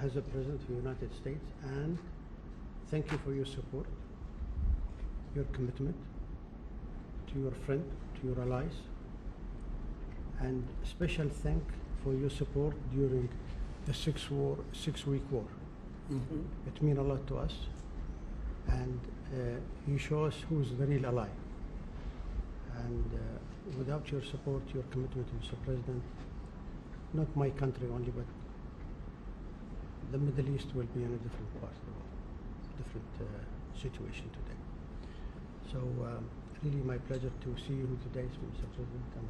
as a President of the United States, and thank you for your support, your commitment to your friend, to your allies, and special thank for your support during the six-week war. Mm-hmm. It means a lot to us, and you show us who's the real ally. And without your support, your commitment, Mr. President, not my country only, but the Middle East will be in a different part of the world, different situation today. So really my pleasure to see you today, Mr. President, and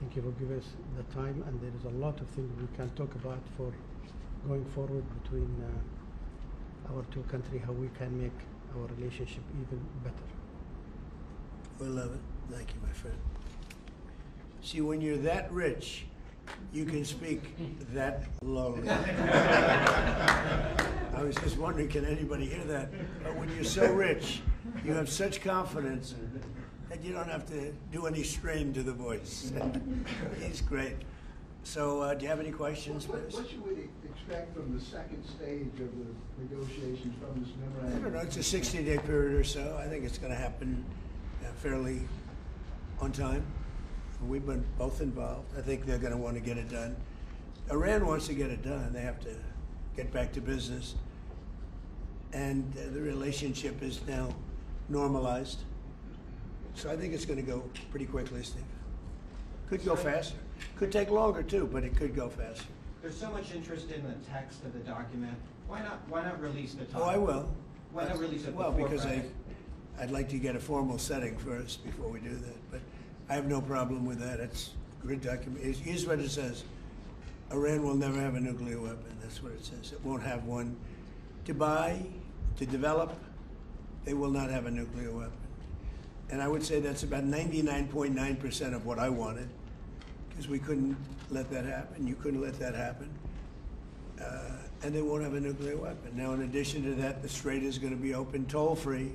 thank you for giving us the time, and there is a lot of things we can talk about for going forward between our two countries, how we can make our relationship even better. We love it. Thank you, my friend. See, when you're that rich, you can speak that lowly. I was just wondering, can anybody hear that? But when you're so rich, you have such confidence that you don't have to do any strain to the voice. He's great. So, do you have any questions? What should we expect from the second stage of the negotiations from this memorandum? I don't know. It's a 60-day period or so. I think it's going to happen fairly on time. We've been both involved. I think they're going to want to get it done. Iran wants to get it done. They have to get back to business. And the relationship is now normalized. So I think it's going to go pretty quickly, Steve. Could go faster. Could take longer too, but it could go faster. There's so much interest in the text of the document. Why not release the topic? Oh, I will. Why not release it well, before because Friday? I'd like to get a formal setting first before we do that. But I have no problem with that. It's a good document. Here's what it says. Iran will never have a nuclear weapon. That's what it says. It won't have one to buy, to develop. They will not have a nuclear weapon. And I would say that's about 99.9% of what I wanted, because we couldn't let that happen. You couldn't let that happen. And they won't have a nuclear weapon. Now, in addition to that, the Strait is going to be open toll-free.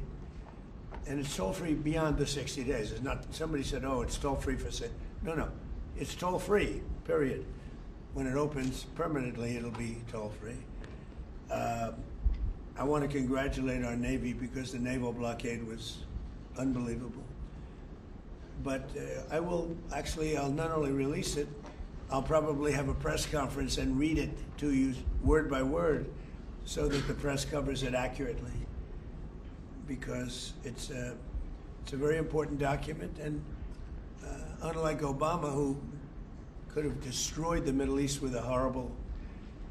And it's toll-free beyond the 60 days. It's not, somebody said, oh, it's toll-free for six. No. It's toll-free, period. When it opens permanently, it'll be toll-free. I want to congratulate our Navy, because the naval blockade was unbelievable. But I'll not only release it, I'll probably have a press conference and read it to you word by word so that the press covers it accurately. Because it's a very important document, and unlike Obama, who could have destroyed the Middle East with a horrible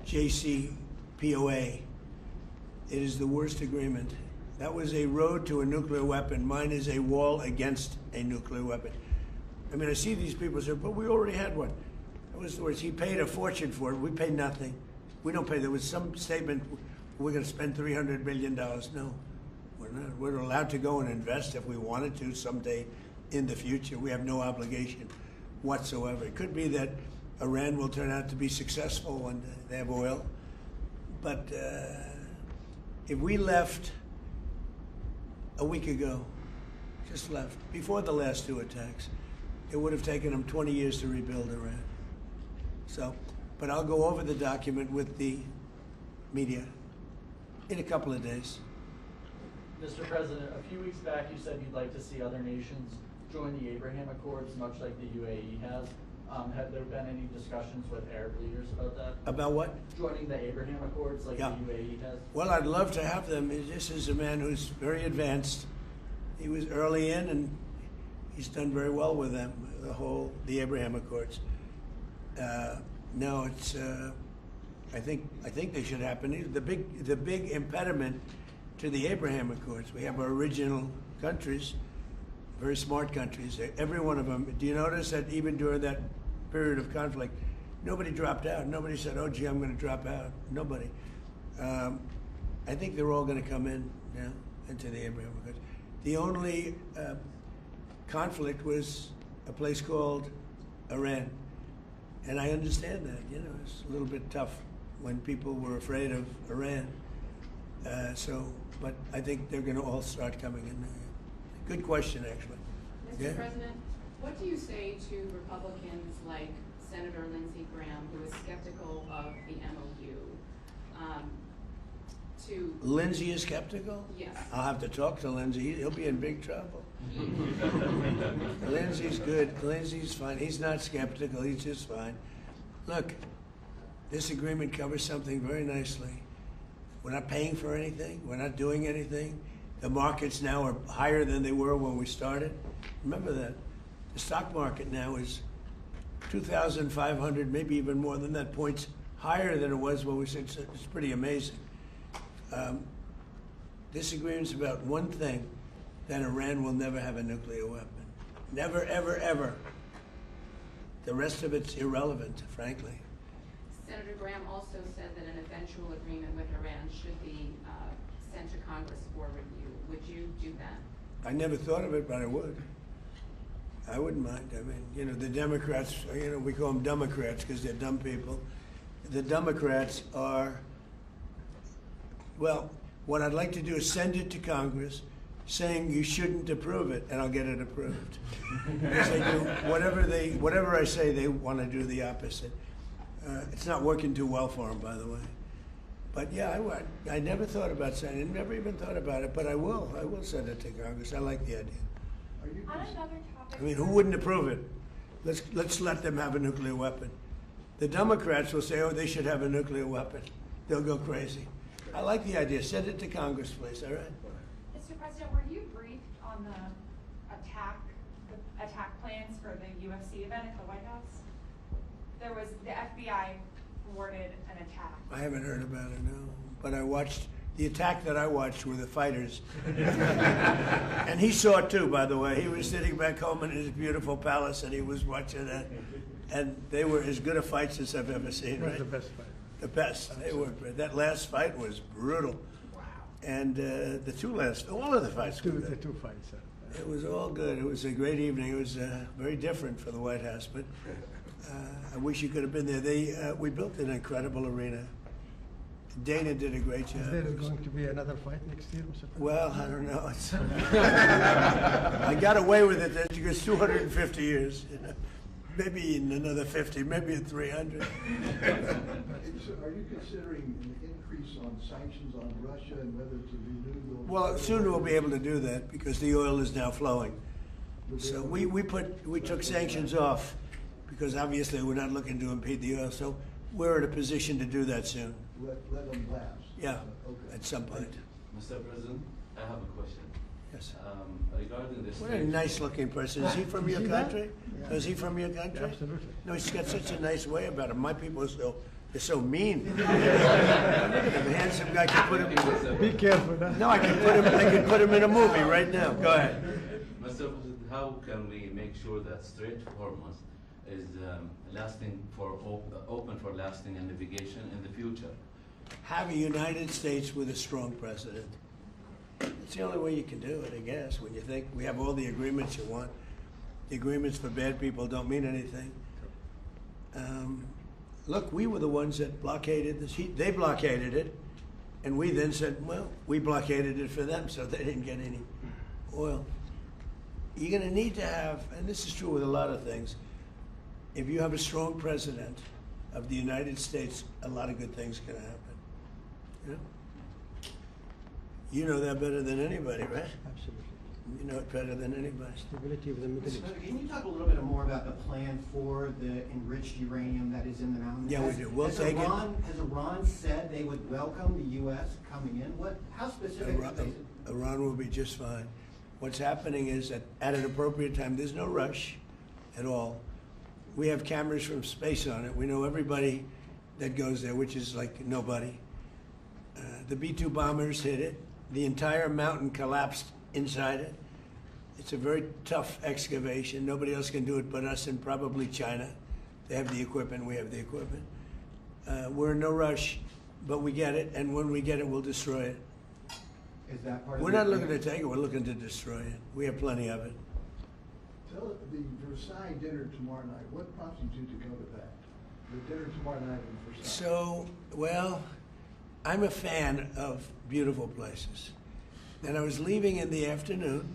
JCPOA, it is the worst agreement. That was a road to a nuclear weapon. Mine is a wall against a nuclear weapon. I mean, I see these people say, but we already had one. That was the worst. He paid a fortune for it. We paid nothing. We don't pay. There was some statement, we're going to spend $300 million. No, we're not. We're allowed to go and invest if we wanted to someday in the future. We have no obligation whatsoever. It could be that Iran will turn out to be successful when they have oil. But if we left a week ago, just left, before the last two attacks, it would have taken them 20 years to rebuild Iran. So, but I'll go over the document with the media in a couple of days. Mr. President, a few weeks back you said you'd like to see other nations join the Abraham Accords, much like the UAE has. Have there been any discussions with Arab leaders about that? About what? Joining the Abraham Accords like the UAE has? Well, I'd love to have them. This is a man who's very advanced. He was early in, and he's done very well with them, the Abraham Accords. No, it's, I think they should happen. The big impediment to the Abraham Accords, we have our original countries, very smart countries, every one of them. Do you notice that even during that period of conflict, nobody dropped out? Nobody said, oh, gee, I'm going to drop out. Nobody. I think they're all going to come in now into the Abraham Accords. The only conflict was a place called Iran. And I understand that, you know, it's a little bit tough when people were afraid of Iran. But I think they're going to all start coming in there. Good question, actually. Mr. President, what do you say to Republicans like Senator Lindsey Graham, who is skeptical of the MOU? Lindsay is skeptical? Yes. I'll have to talk to Lindsay. He'll be in big trouble. Lindsay's good. Lindsay's fine. He's not skeptical. He's just fine. Look, this agreement covers something very nicely. We're not paying for anything. We're not doing anything. The markets now are higher than they were when we started. Remember that. The stock market now is 2,500, maybe even more than that, points higher than it was when we said. It's pretty amazing. This agreement's about one thing, that Iran will never have a nuclear weapon. Never, ever, ever. The rest of it's irrelevant, frankly. Senator Graham also said that an eventual agreement with Iran should be sent to Congress for review. Would you do that? I never thought of it, but I would. I wouldn't mind. I mean, you know, the Democrats, you know, we call them Democrats because they're dumb people. The Democrats are, well, what I'd like to do is send it to Congress saying you shouldn't approve it, and I'll get it approved. Because they do, whatever I say, they want to do the opposite. It's not working too well for them, by the way. But yeah, I never thought about sending it, never even thought about it, but I will send it to Congress. I like the idea. Are you On another topic. I mean, who wouldn't approve it? Let's let them have a nuclear weapon. The Democrats will say, oh, they should have a nuclear weapon. They'll go crazy. I like the idea. Send it to Congress, please, all right? Mr. President, were you briefed on the attack plans for the UFC event at the White House? There was, the FBI thwarted an attack. I haven't heard about it, no. But I watched, the attack that I watched were the fighters. And he saw it too, by the way. He was sitting back home in his beautiful palace and he was watching it. And they were as good a fights as I've ever seen, right? The best fight. The best. They were. That last fight was brutal. Wow. And the two last, all of the fights were The good. two fights. It was all good. It was a great evening. It was very different for the White House, but I wish you could have been there. We built an incredible arena. Dana did a great job. Is there going to be another fight next year, Mr. President? Well, I don't know. I got away with it because 250 years. You know. Maybe in another 50, maybe in 300. So are you considering an increase on sanctions on Russia and whether to renew those? Well, soon we'll be able to do that because the oil is now flowing. So we took sanctions off because obviously we're not looking to impede the oil. So we're in a position to do that soon. Let them lapse? Yeah, Okay. at some point. Mr. President, I have a question. Yes. Regarding this. What a nice-looking person. Is he from your See that? country? Yeah. Is he from your country? Absolutely. No, he's got such a nice way about him. My people are so mean. Look at him, handsome guy. Can put him. Be careful. Huh? No, I can put him in a movie right now. Go ahead. Mr. President, how can we make sure that Strait of Hormuz is lasting for open for lasting and navigation in the future? Have a United States with a strong president. It's the only way you can do it, I guess, when you think we have all the agreements you want. The agreements for bad people don't mean anything. Look, we were the ones that blockaded this. They blockaded it, and we then said, well, we blockaded it for them, so they didn't get any oil. You're going to need to have, and this is true with a lot of things, if you have a strong president of the United States, a lot of good things can happen. You know? You know that better than anybody, right? Absolutely. You know it better than anybody. Stability of the Middle East. Can you talk a little bit more about the plan for the enriched uranium that is in the mountains? Yeah, we do. We'll take it. Has Iran said they would welcome the U.S. coming in? How specific is it? Iran will be just fine. What's happening is that at an appropriate time, there's no rush at all. We have cameras from space on it. We know everybody that goes there, which is like nobody. The B-2 bombers hit it. The entire mountain collapsed inside it. It's a very tough excavation. Nobody else can do it but us and probably China. They have the equipment, we have the equipment. We're in no rush, but we get it, and when we get it, we'll destroy it. Is that part of We're not looking to take it, we're looking to destroy it. We have plenty of it. Tell the Versailles dinner tomorrow night. What prompted you to go to that? The dinner tomorrow night in Versailles. So, well, I'm a fan of beautiful places. And I was leaving in the afternoon,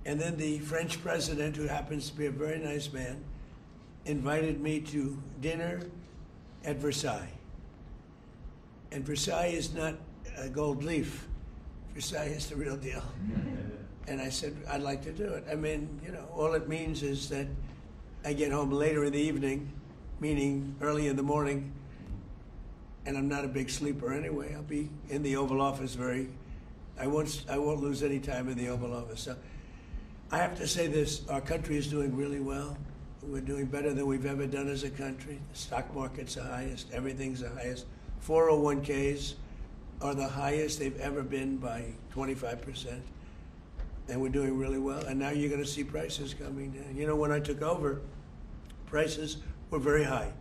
and then the French president, who happens to be a very nice man, invited me to dinner at Versailles. And Versailles is not a gold leaf. Versailles is the real deal. And I said, I'd like to do it. I mean, you know, all it means is that I get home later in the evening, meaning early in the morning, and I'm not a big sleeper anyway. I'll be in the Oval Office I won't lose any time in the Oval Office. So I have to say this, our country is doing really well. We're doing better than we've ever done as a country. The stock market's the highest, everything's the highest. 401ks are the highest they've ever been by 25%. And we're doing really well. And now you're going to see prices coming down. You know, when I took over, prices were very high.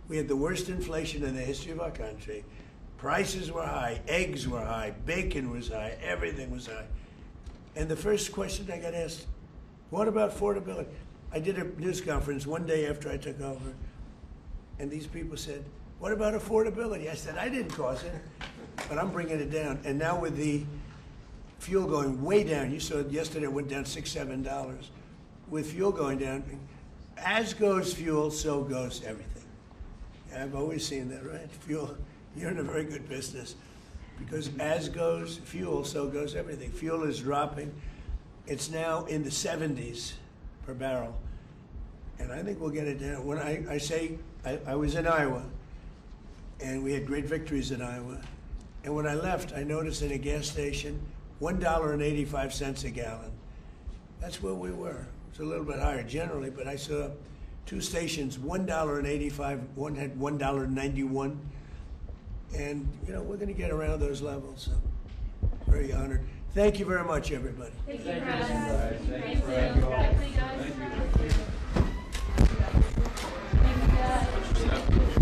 We had the worst inflation in the history of our country. Prices were high, eggs were high, bacon was high, everything was high. And the first question I got asked, what about affordability? I did a news conference one day after I took over, and these people said, what about affordability? I said, I didn't cause it, but I'm bringing it down. And now with the fuel going way down, you saw it yesterday, it went down $6, $7. With fuel going down, as goes fuel, so goes everything. And I've always seen that, right? Fuel, you're in a very good business, because as goes fuel, so goes everything. Fuel is dropping. It's now in the 70s per barrel. And I think we'll get it down. When I say, I was in Iowa, and we had great victories in Iowa. And when I left, I noticed in a gas station, $1.85 a gallon. That's where we were. It's a little bit higher generally, but I saw two stations, $1.85, one had $1.91. And, you know, we're going to get around those levels. So, very honored. Thank you very much, everybody. Thank you, Thank you. President. Thank you. Thank you. Thank you. Thank you.